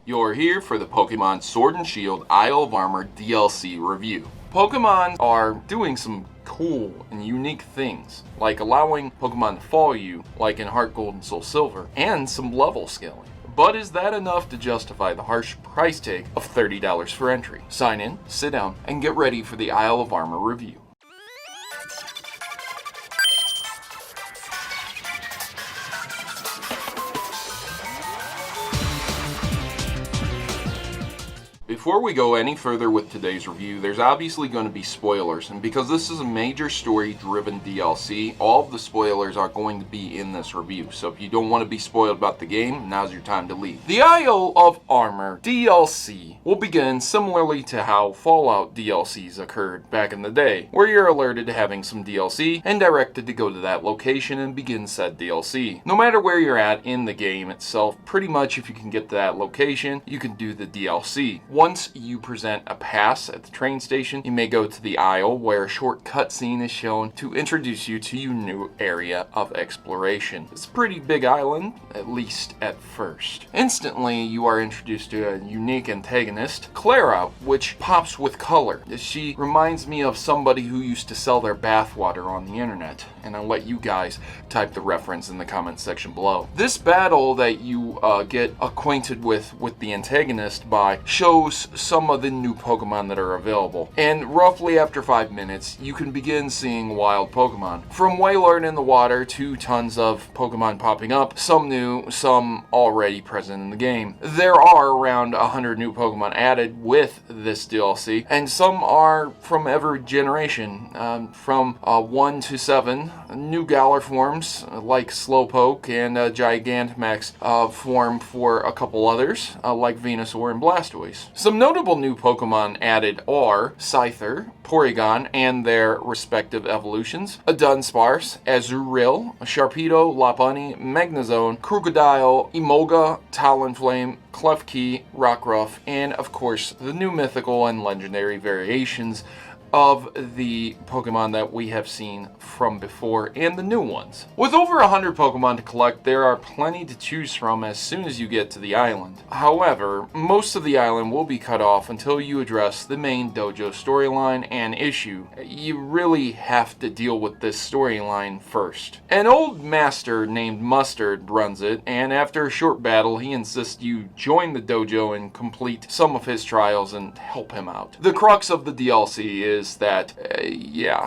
You're here for the Pokemon Sword and Shield Isle of Armor DLC review. Pokemon are doing some cool and unique things, like allowing Pokemon to follow you, like in Heart Gold and Soul Silver, and some level scaling. But is that enough to justify the harsh price tag of $30 for entry? Sign in, sit down, and get ready for the Isle of Armor review. Before we go any further with today's review, there's obviously going to be spoilers, and because this is a major story-driven DLC, all of the spoilers are going to be in this review. So if you don't want to be spoiled about the game, now's your time to leave. The Isle of Armor DLC will begin similarly to how Fallout DLCs occurred back in the day, where you're alerted to having some DLC and directed to go to that location and begin said DLC. No matter where you're at in the game itself, pretty much if you can get to that location, you can do the DLC. Once you present a pass at the train station, you may go to the Isle, where a short cutscene is shown to introduce you to your new area of exploration. It's a pretty big island, at least at first. Instantly, you are introduced to a unique antagonist, Clara, which pops with color. She reminds me of somebody who used to sell their bathwater on the internet, and I'll let you guys type the reference in the comment section below. This battle that you get acquainted with the antagonist by shows some of the new Pokemon that are available. And roughly after 5 minutes, you can begin seeing wild Pokemon. From Wailord in the water to tons of Pokemon popping up, some new, some already present in the game. There are around 100 new Pokemon added with this DLC, and some are from every generation, from 1 to 7. New Galar forms like Slowpoke and Gigantamax form for a couple others, like Venusaur and Blastoise. Some notable new Pokemon added are Scyther, Porygon, and their respective evolutions, a Dunsparce, Azurill, Sharpedo, Lopunny, Magnezone, Crocodile, Emolga, Talonflame, Klefki, Rockruff, and of course the new mythical and legendary variations of the Pokemon that we have seen from before and the new ones. With over 100 Pokemon to collect, there are plenty to choose from as soon as you get to the island. However, most of the island will be cut off until you address the main dojo storyline and issue. You really have to deal with this storyline first. An old master named Mustard runs it, and after a short battle, he insists you join the dojo and complete some of his trials and help him out. The crux of the DLC is that,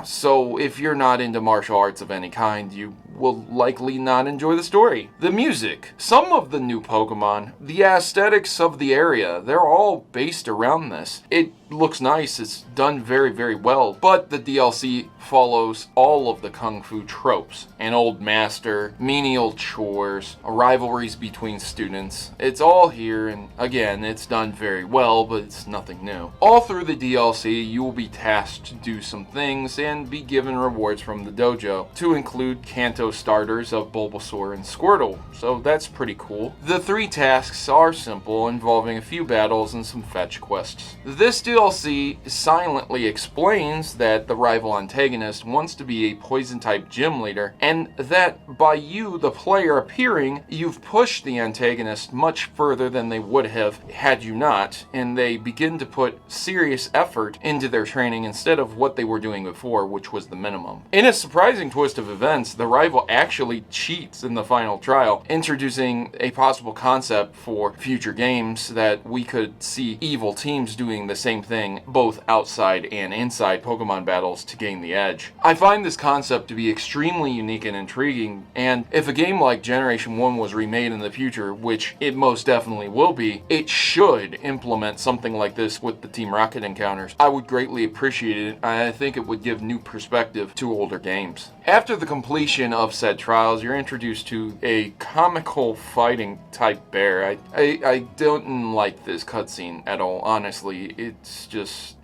so if you're not into martial arts of any kind, you will likely not enjoy the story. The music. Some of the new Pokemon, the aesthetics of the area, they're all based around this. It looks nice, it's done very, very well, but the DLC follows all of the Kung Fu tropes. An old master, menial chores, rivalries between students. It's all here, and again, it's done very well, but it's nothing new. All through the DLC, you will be tasked to do some things and be given rewards from the dojo, to include Kanto starters of Bulbasaur and Squirtle, so that's pretty cool. The 3 tasks are simple, involving a few battles and some fetch quests. This DLC silently explains that the rival antagonist wants to be a poison-type gym leader, and that by you, the player, appearing, you've pushed the antagonist much further than they would have had you not, and they begin to put serious effort into their training instead of what they were doing before, which was the minimum. In a surprising twist of events, the rival actually cheats in the final trial, introducing a possible concept for future games that we could see evil teams doing the same thing both outside and inside Pokemon battles to gain the edge. I find this concept to be extremely unique and intriguing, and if a game like Generation 1 was remade in the future, which it most definitely will be, it should implement something like this with the Team Rocket encounters. I would greatly appreciate it, and I think it would give new perspective to older games. After the completion of said trials, you're introduced to a comical fighting type bear. I don't like this cutscene at all, honestly. It's just,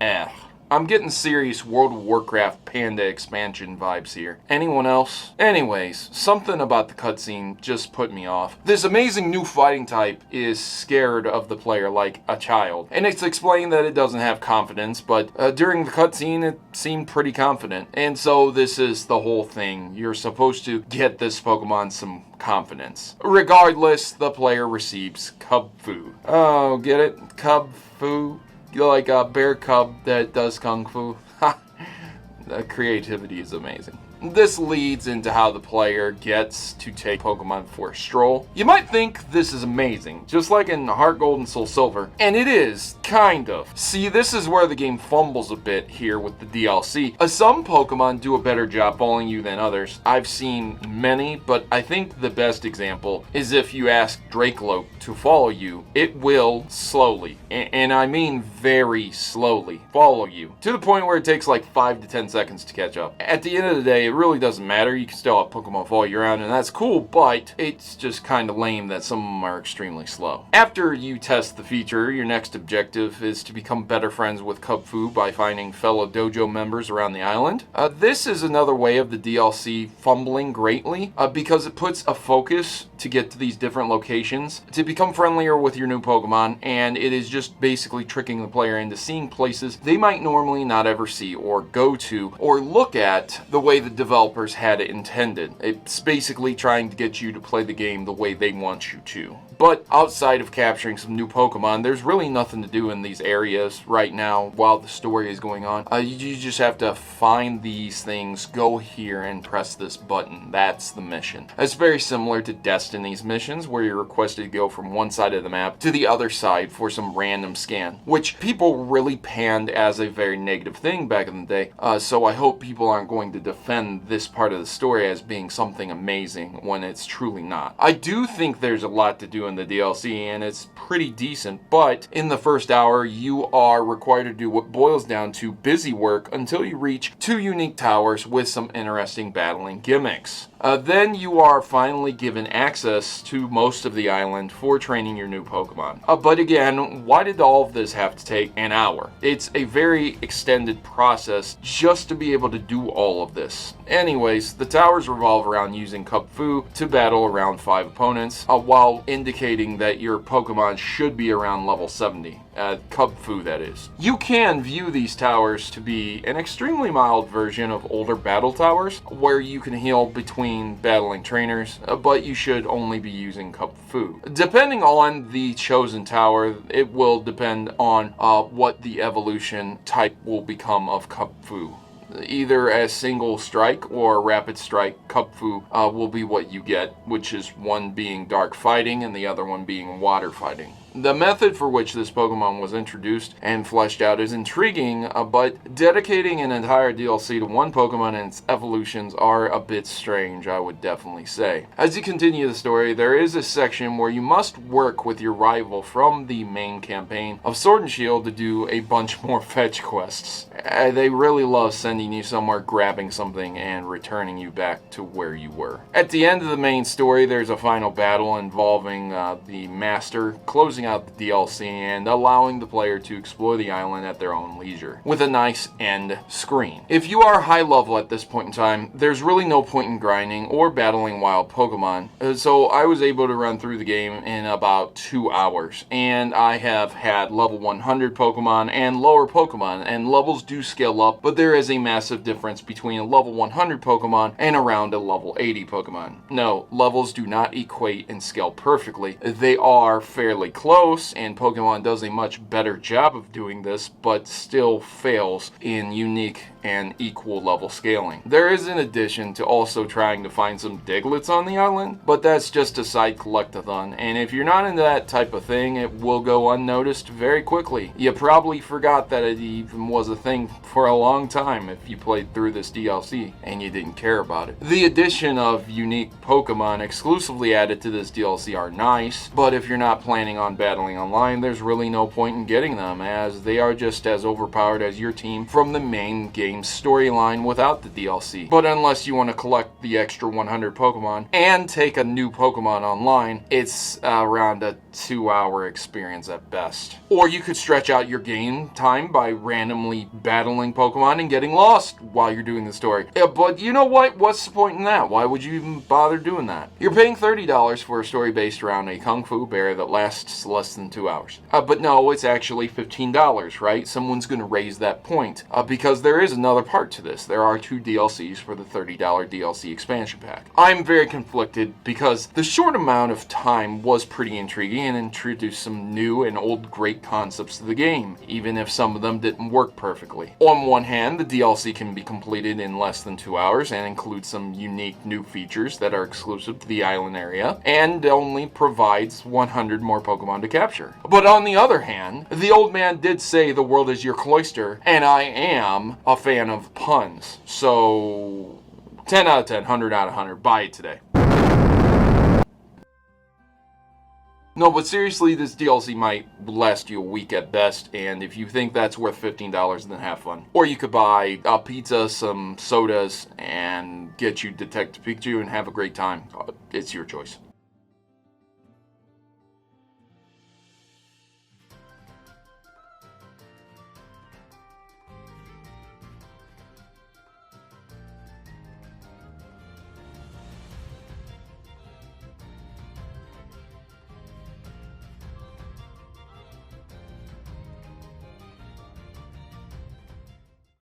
I'm getting serious World of Warcraft Panda expansion vibes here. Anyone else? Anyways, something about the cutscene just put me off. This amazing new fighting type is scared of the player like a child. And it's explained that it doesn't have confidence, but during the cutscene it seemed pretty confident. And so this is the whole thing. You're supposed to get this Pokemon some confidence. Regardless, the player receives Kubfu. Oh, get it? Kubfu? Like a bear cub that does kung fu. Ha! The creativity is amazing. This leads into how the player gets to take Pokemon for a stroll. You might think this is amazing, just like in Heart Gold and Soul Silver, and it is, kind of. See, this is where the game fumbles a bit here with the DLC. Some Pokemon do a better job following you than others. I've seen many, but I think the best example is if you ask Dracolope to follow you, it will slowly, and I mean very slowly, follow you, to the point where it takes like 5 to 10 seconds to catch up. At the end of the day, it really doesn't matter. You can still have Pokemon follow you around, and that's cool, but it's just kind of lame that some of them are extremely slow. After you test the feature, your next objective is to become better friends with Kubfu by finding fellow dojo members around the island. This is another way of the DLC fumbling greatly, because it puts a focus to get to these different locations, to become friendlier with your new Pokemon, and it is just basically tricking the player into seeing places they might normally not ever see or go to or look at the way the developers had it intended. It's basically trying to get you to play the game the way they want you to. But outside of capturing some new Pokemon, there's really nothing to do in these areas right now while the story is going on. You just have to find these things, go here, and press this button. That's the mission. It's very similar to Destiny's missions, where you're requested to go from one side of the map to the other side for some random scan, which people really panned as a very negative thing back in the day. So I hope people aren't going to defend this part of the story as being something amazing when it's truly not. I do think there's a lot to do in the DLC, and it's pretty decent, but in the first hour you are required to do what boils down to busy work until you reach 2 unique towers with some interesting battling gimmicks. Then you are finally given access to most of the island for training your new Pokemon. But again, why did all of this have to take an hour? It's a very extended process just to be able to do all of this. Anyways, the towers revolve around using Kubfu to battle around 5 opponents, while indicating that your Pokemon should be around level 70. Kubfu, that is. You can view these towers to be an extremely mild version of older battle towers, where you can heal between battling trainers, but you should only be using Kubfu. Depending on the chosen tower, it will depend on what the evolution type will become of Kubfu. Either as single strike or rapid strike, Kubfu will be what you get, which is one being dark fighting and the other one being water fighting. The method for which this Pokemon was introduced and fleshed out is intriguing, but dedicating an entire DLC to one Pokemon and its evolutions are a bit strange, I would definitely say. As you continue the story, there is a section where you must work with your rival from the main campaign of Sword and Shield to do a bunch more fetch quests. They really love sending you somewhere, grabbing something, and returning you back to where you were. At the end of the main story, there's a final battle involving the Master closing out the DLC and allowing the player to explore the island at their own leisure, with a nice end screen. If you are high level at this point in time, there's really no point in grinding or battling wild Pokemon, so I was able to run through the game in about 2 hours, and I have had level 100 Pokemon and lower Pokemon, and levels do scale up, but there is a massive difference between a level 100 Pokemon and around a level 80 Pokemon. No, levels do not equate and scale perfectly. They are fairly close, and Pokemon does a much better job of doing this, but still fails in unique and equal level scaling. There is an addition to also trying to find some Digletts on the island, but that's just a side collectathon, and if you're not into that type of thing, it will go unnoticed very quickly. You probably forgot that it even was a thing for a long time if you played through this DLC and you didn't care about it. The addition of unique Pokemon exclusively added to this DLC are nice, but if you're not planning on battling online, there's really no point in getting them, as they are just as overpowered as your team from the main game storyline without the DLC. But unless you want to collect the extra 100 Pokemon and take a new Pokemon online, it's around a 2-hour experience at best. Or you could stretch out your game time by randomly battling Pokemon and getting lost while you're doing the story. Yeah, but you know what? What's the point in that? Why would you even bother doing that? You're paying $30 for a story based around a Kung Fu bear that lasts less than 2 hours. But no, it's actually $15, right? Someone's going to raise that point because there is another part to this. There are 2 DLCs for the $30 DLC expansion pack. I'm very conflicted because the short amount of time was pretty intriguing and introduced some new and old great concepts to the game, even if some of them didn't work perfectly. On one hand, the DLC can be completed in less than 2 hours and includes some unique new features that are exclusive to the island area and only provides 100 more Pokemon to capture. But on the other hand, the old man did say the world is your cloister, and I am a fan of puns. So 10 out of 10, 100 out of 100, buy it today. No, but seriously, this DLC might last you a week at best, and if you think that's worth $15, then have fun. Or you could buy a pizza, some sodas, and get you Detective Pikachu and have a great time. It's your choice.